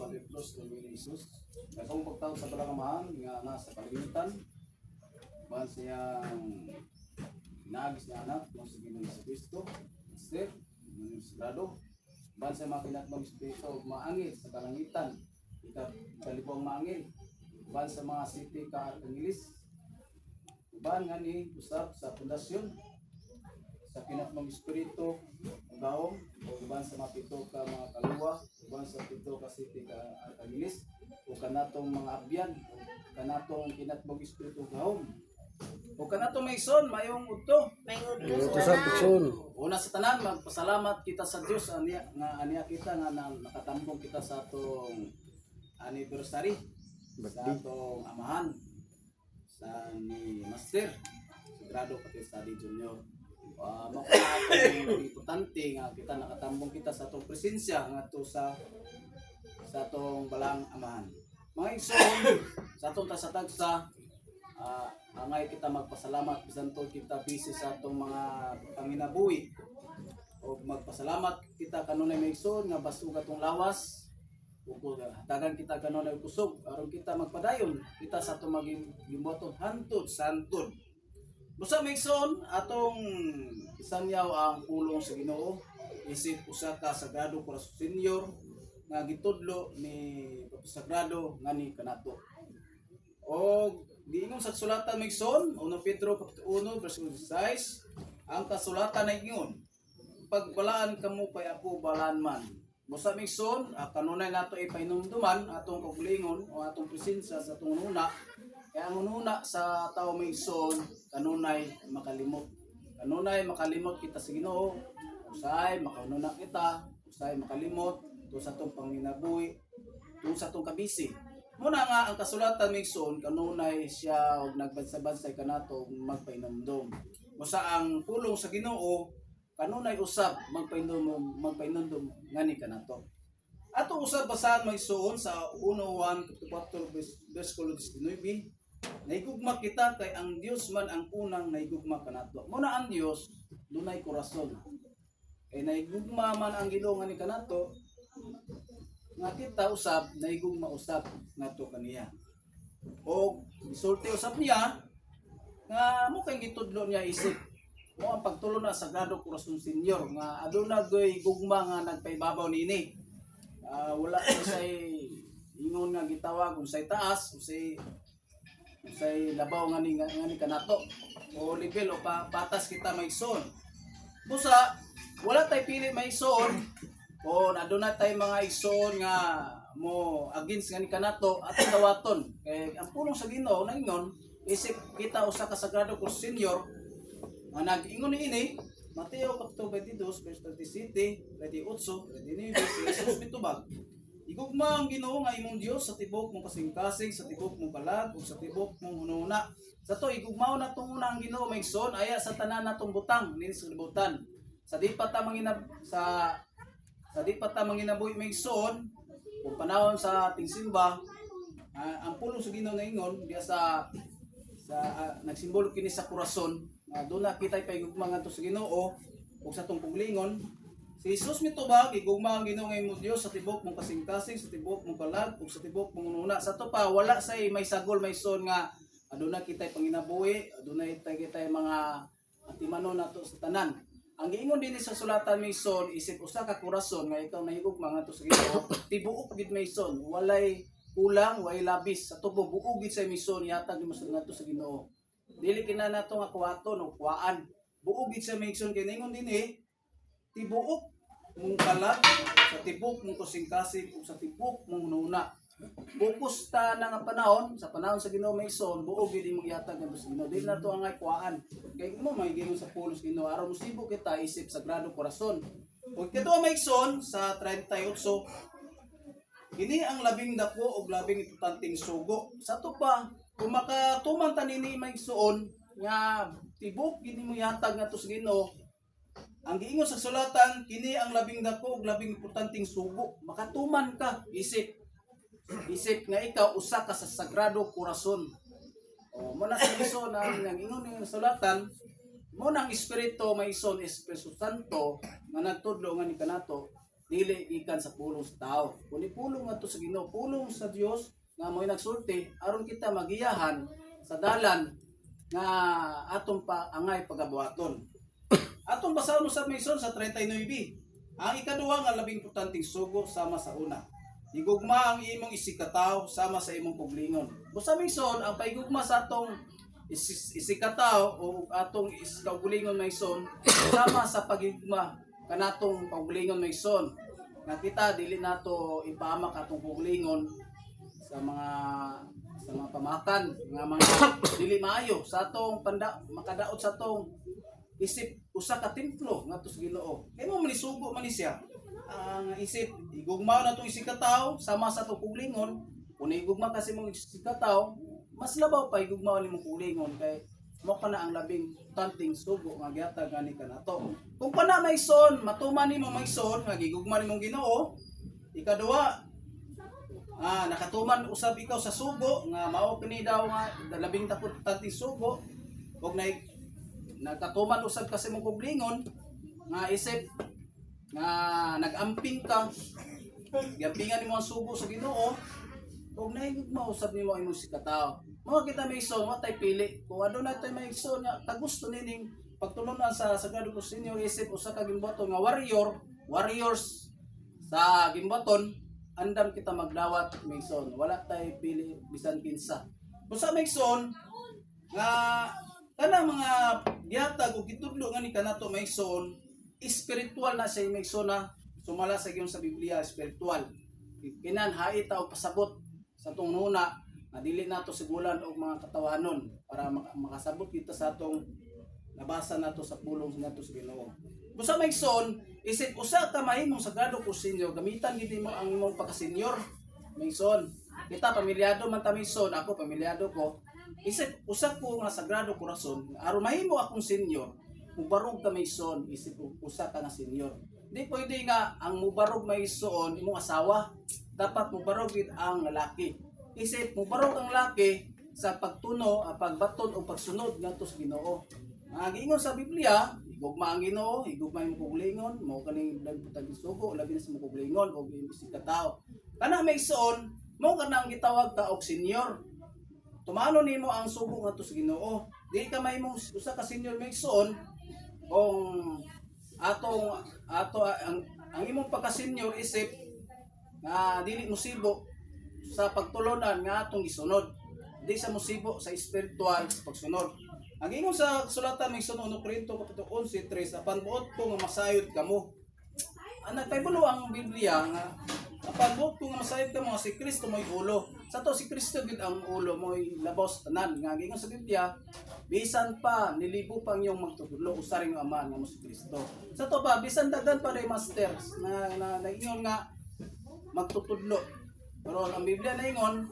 pagkiklos ng Panginoon Isus. Katong pagtawag sa balangamahan nga nasa kalimitan. Bahan siyang nagis niya anak kung sa Panginoon Isus Cristo. Master, Panginoon Sagrado. Bahan sa mga kinatbang Espiritu maangil sa kalangitan. Ikalibong maangil. Bahan sa mga city ka-arkangilis. Bahan nga ni usap sa pundasyon. Sa kinatbang Espiritu gawom o uban sa mga pito ka mga kaluwa, uban sa pito ka city ka arkangilis o kanatong mga abyan, kanatong kinatbong Espiritu gawom. O kanatong maison mayong udto. Ito sa Putson. Una sa tanan magpasalamat kita sa Dios aniya kita nga nakatambong kita sa atong anniversary sa atong amahan sa ni Master Sagrado pati sa Di Junior. Makaatong importante nga kita nakatambong kita sa atong presensya nga to sa atong balang amahan. Mga igsoon sa atong tasatagsa angay kita magpasalamat bisan to kita busy sa atong mga panginabuhi o magpasalamat kita kanunay may igsoon nga basug atong lawas ug hatagan kita kanunay kusog aron kita magpadayon kita sa atong magimbuhaton hantod sa hantod. Busa maigsoon atong isanyaw ang pulong sa Ginoo isip usa ka sagrado corazon senior nga gitudlo ni Papa Sagrado nga ni kanato. O giingon sa sulatan maigsoon 1 Pedro 1 versikulo 16 ang kasulatan ay ingon pagbalaan kamo pay ako balaan man. Busa maigsoon kanunay nato ipainumduman atong kaugalingon o atong presensya sa atong una. Kaya ang ununa sa tao maigsoon kanunay makalimot. Kanunay makalimot kita sa Ginoo. Usay makaununa kita, usay makalimot to sa atong panginabuhi, to sa atong kabisi. Muna nga ang kasulatan maigsoon kanunay siya og nagbansa-bansay kanato magpainumdum. Usa ang pulong sa Ginoo kanunay usab magpainumdum ngani kanato. Ato usab basahan maigsoon sa 1:1 kapitulo 4 versikulo 19. Naigugma kita kay ang Dios man ang unang naigugma kanato. Muna ang Dios dunay korason. Kay naigugma man ang Ginoo nga ni kanato nga kita usab naigugma usab ngadto kaniya. O gisulti usab niya nga mo kay gitudlo niya isip. Mo ang pagtulo na Sagrado Corazon Senior nga aduna goy gugma nga nagpaibabaw niini. Wala say ingon nga gitawag unsay taas unsay labaw nga ni kanato o level o patas kita maigsoon. Busa wala tay pili maigsoon o aduna tay mga igsoon nga mo against nga ni kanato at dawaton kay ang pulong sa Ginoo naingon isip kita usa ka Sagrado Corazon Senior nga nag-ingon niini Mateo kapitulo 22 verse 37, 38, 39 Jesus mitubag. Igugma ang Ginoo nga imong Dios sa tibok mong kasing-kasing, sa tibok mong kalag, ug sa tibok mong hununa. Sa to igugmaw na tong una ang Ginoo maigsoon aya sa tanan natong butang niini sa libutan. Sa di pa ta manginabuhi maigsoon kung panahon sa ating simba, ang pulong sa Ginoo naingon diya sa nagsimbolo kini sa korason. Doon nakita ipahigugma nga to sa Ginoo ug sa tong puglingon. Si Jesus mitubag igugma ang Ginoo nga imong Dios sa tibok mong kasing-kasing, sa tibok mong kalag ug sa tibok mong ununa. Sa to pa wala say may sagol may son nga aduna kitay panginabuhi, aduna kitay mga atimanon nato sa tanan. Ang giingon dinhi sa sulatan may son isip usa ka korason nga ikaw nahigugma nga to sa Ginoo, tibuok gid may son, walay kulang, walay labis. Sa tubo buog gid sa mison yatag ni masun ngadto sa Ginoo. Dili kina nato nga kuwaton o kuwaan. Buog gid sa mison kay ningon dinhi tibuok mong kalag sa tibok mong kasing-kasing ug sa tibok mong hununa. Bukus ta na nga panahon sa panahon sa Ginoo maison buog gid imong yatag nga sa Ginoo. Dili nato angay kuwaan. Kay mo may giingon sa pulos Ginoo aron mosibo kita isip Sagrado Corazon. Ug kadto maison sa 38 kini ang labing dako ug labing importanteng sugo. Sa to pa kung makatuman ta nini maigsoon nga tibok gid mo yatag nga to sa Ginoo. Ang giingon sa sulatan kini ang labing dako ug labing importanteng sugo. Makatuman ka isip nga ikaw usa ka sa Sagrado Corazon. O mo na sa Ginoo ang ingon ni sulatan mo nang Espiritu maison Espiritu Santo nga nagtudlo nga ni kanato dili gikan sa pulong sa tao. Kuni pulong ngadto sa Ginoo, pulong sa Dios nga mo'y nagsulti aron kita magiyahan sa dalan nga atong angay pagabuhaton. Atong basahon sa Mason sa 39. Ang ikaduha nga labing importanteng sugo sama sa una. Igugma ang imong isikataw sama sa imong puglingon. Busa Mason, ang paigugma sa atong isikataw o atong kaugulingon Mason sama sa pagigugma kanatong paugulingon Mason. Nga kita dili nato ipahamak atong paugulingon sa mga pamakan nga mga dili maayo sa atong makadaot sa atong isip usa ka templo ngadto sa Ginoo. Kay mo manisugo man ni siya. Ang isip igugma na tong isikataw sama sa atong paugulingon. Kung igugma kasi mong isikataw, mas labaw pa igugma ni mong paugulingon kay mo ka na ang labing tanting sugo nga gihatag gani kanato. Kung pana Mason, matuman nimo Mason nga gigugma nimong Ginoo. Ikaduha, nakatuman usab ikaw sa sugo nga mao kini daw nga labing tanting sugo. Ug nagkatuman usab kasi mong puglingon nga isip nga nagamping ka. Giampingan nimo ang sugo sa Ginoo. Ug nahigugma usab nimo imong sikataw. Mga kita Mason, watay pili. Kung ano na tayo Mason, kagusto nining pagtulunan sa Sagrado Corazon isip usa ka gimbaton nga warriors sa gimbaton, andam kita magdawat Mason. Wala tay pili bisan kinsa. Usa Mason nga kanang mga gihatag ug gitudlo nga ni kanato Mason, espiritual na siya Mason na sumala sa giyon sa Biblia, espiritual. Kinanhait ta og pasabot sa tong nuna na dili nato sigulan og mga katawanon para makasabot kita sa atong nabasa nato sa pulong nato sa Ginoo. Busa Mason, isip usa ka mahimong sagrado kusinyo, gamitan gid mo ang imong pagka-senior. Mason, kita pamilyado man ta Mason, ako pamilyado ko. Isip usa ko nga sagrado corazon, aron mahimo akong senior, mubarog ka Mason, isip usa ka nga senior. Di pwede nga ang mubarog Mason imong asawa, dapat mubarog gid ang lalaki. Isip mubarog ang laki sa pagtuno, pagbaton o pagsunod ngadto sa Ginoo. Ang giingon sa Biblia, igugma ang Ginoo, igugma imong puglingon, mao kaning dagdag sugo, labi na sa imong puglingon o bisig ka tao. Kana Mason, mao kana ang gitawag ta og senior. Tumano nimo ang sugo ngadto sa Ginoo. Dili ka mahimong usa ka senior Mason kung ang imong pagka-senior isip nga dili musibo sa pagtulunan nga atong gisunod. Di sa musibo sa espiritual sa pagsunod. Ang ingon sa sulatan Mason 1 Corinto 11:3, apan buot ko nga masayod kamo. Nagpaybulo ang Biblia nga apan buot ko nga masayod kamo si Kristo mo'y ulo. Sa to si Kristo gid ang ulo mo'y labaw sa tanan. Nga ingon sa Biblia, bisan pa nilibo pang iyong magtutudlo usaring ang Ama nga mo si Kristo. Sa to ba bisan daghan pa ray masters na ingon nga magtutudlo. Pero ang Biblia na ingon,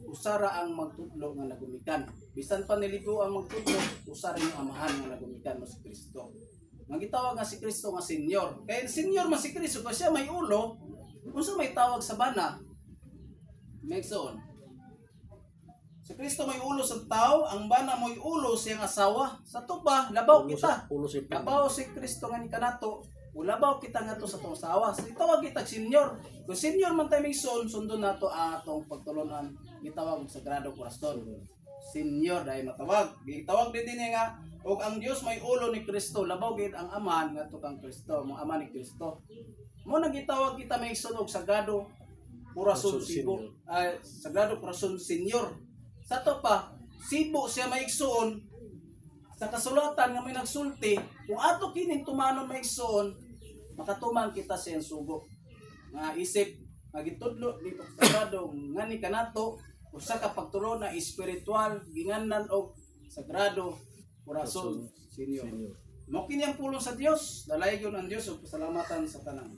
usara ang magtudlo nga nagumikan. Bisan pa niligo ang magtudlo, usara yung amahan nga nagumikan mo si Kristo. Nga gitawag nga si Kristo nga senior. Kaya senior man si Kristo, kasi siya may ulo, kung sa may tawag sa bana, Mason. Si Kristo may ulo sa tao, ang bana mo'y ulo siyang asawa. Sa to ba, labaw kita. Labaw si Kristo nga ni kanato. Ulabaw kita nga to sa tong asawa. So itawag kita senior. Kung senior man tayo Mason, sundon nato atong pagtulunan gitawag sa Sagrado Corazon. Senior dahil matawag. Gitawag din nga og ang Dios may ulo ni Kristo, labaw gid ang Ama nga to kang Kristo, mo Ama ni Kristo. Mo nagitawag kita Mason og Sagrado Corazon Sibo. Sagrado Corazon Senior. Sa to pa, Sibo siya maigsoon sa kasulatan nga may nagsulti, kung ato kining tumanon Mason, makatuman kita sa sugo. Nga isip, magitudlo dito sa sagrado, nga ni kanato, usa ka pagtulo na espiritual, ginganan og Sagrado Corazon Senior. Mo kini ang pulong sa Dios, dalaygon ang Dios ug pasalamatan sa tanan.